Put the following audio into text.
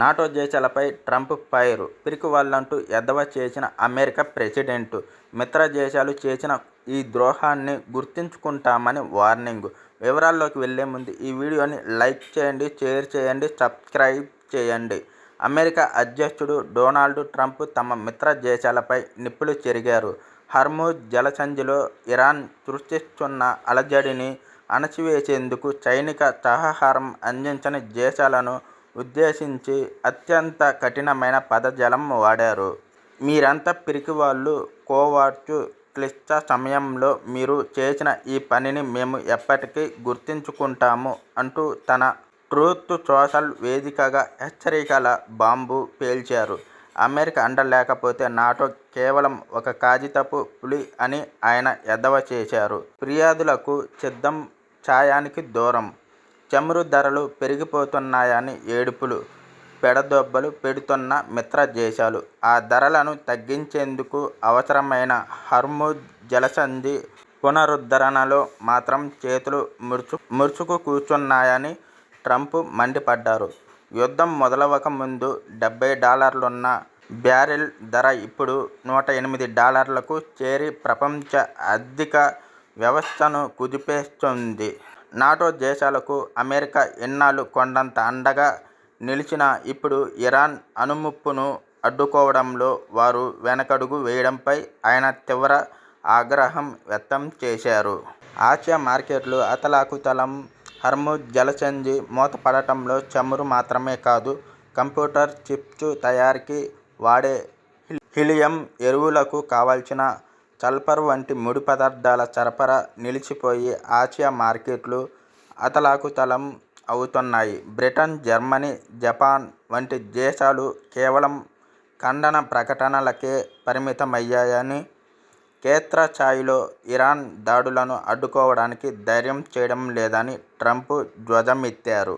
NATO దేశాలపై Trump fire. పిరికివాళ్లంటూ ఎద్దేవా చేసిన అమెరికా ప్రెసిడెంట్, మిత్ర దేశాలు చేసిన ఈ ద్రోహాన్ని గుర్తుంచుకుంటామని వార్నింగ్. వివరాల్లోకి వెళ్లే ముందు ఈ వీడియోని లైక్ చేయండి, షేర్ చేయండి, సబ్స్క్రైబ్ చేయండి. అమెరికా అధ్యక్షుడు డొనాల్డ్ ట్రంప్ తమ మిత్ర దేశాలపై నిప్పులు చెరిగారు. హర్ముజ్ జలసంధిలో ఇరాన్ సృష్టిస్తున్న అలజడిని అణచివేసేందుకు సైనిక సహకారం అందించని దేశాలను ఉద్దేశించి అత్యంత కఠినమైన పదజాలం వాడారు. మీరంతా పిరికివాళ్లు, కోవార్డ్స్, క్లిష్ట సమయంలో మీరు చేసిన ఈ పనిని మేము ఎప్పటికీ గుర్తుంచుకుంటాము అంటూ తన ట్రూత్ సోషల్ వేదికగా హెచ్చరికల బాంబు పేల్చారు. అమెరికా అండ లేకపోతే నాటో కేవలం ఒక కాగితపు పులి అని ఆయన ఎద్దేవా చేశారు. ఫిర్యాదులకు సిద్ధం, సాయానికి దూరం. చమురు ధరలు పెరిగిపోతున్నాయని ఏడుపులు, పెడదొబ్బలు పెడుతున్న మిత్ర దేశాలు ఆ ధరలను తగ్గించేందుకు అవసరమైన హర్ముజ్ జలసంధి పునరుద్ధరణలో మాత్రం చేతులు ముడుచుకు కూర్చున్నాయని ట్రంప్ మండిపడ్డారు. యుద్ధం మొదలవక ముందు $70 బ్యారెల్ ధర ఇప్పుడు $108కు చేరి ప్రపంచ ఆర్థిక వ్యవస్థను కుదిపేస్తోంది. నాటో దేశాలకు అమెరికా ఇన్నాళ్లు కొండంత అండగా నిలిచినా ఇప్పుడు ఇరాన్ అణుముప్పును అడ్డుకోవడంలో వారు వెనకడుగు వేయడంపై ఆయన తీవ్ర ఆగ్రహం వ్యక్తం చేశారు. ఆసియా మార్కెట్లు అతలాకుతలం. హర్ముజ్ జలసంధి మూతపడటంలో చమురు మాత్రమే కాదు, కంప్యూటర్ చిప్స్ తయారీకి వాడే హీలియం, ఎరువులకు కావాల్సిన సల్ఫర్ వంటి ముడి పదార్థాల సరఫరా నిలిచిపోయి ఆసియా మార్కెట్లు అతలాకుతలం అవుతున్నాయి. బ్రిటన్, జర్మనీ, జపాన్ వంటి దేశాలు కేవలం ఖండన ప్రకటనలకే పరిమితమయ్యాయని, క్షేత్రస్థాయిలో ఇరాన్ దాడులను అడ్డుకోవడానికి ధైర్యం చేయడం లేదని ట్రంప్ ధ్వజమెత్తారు.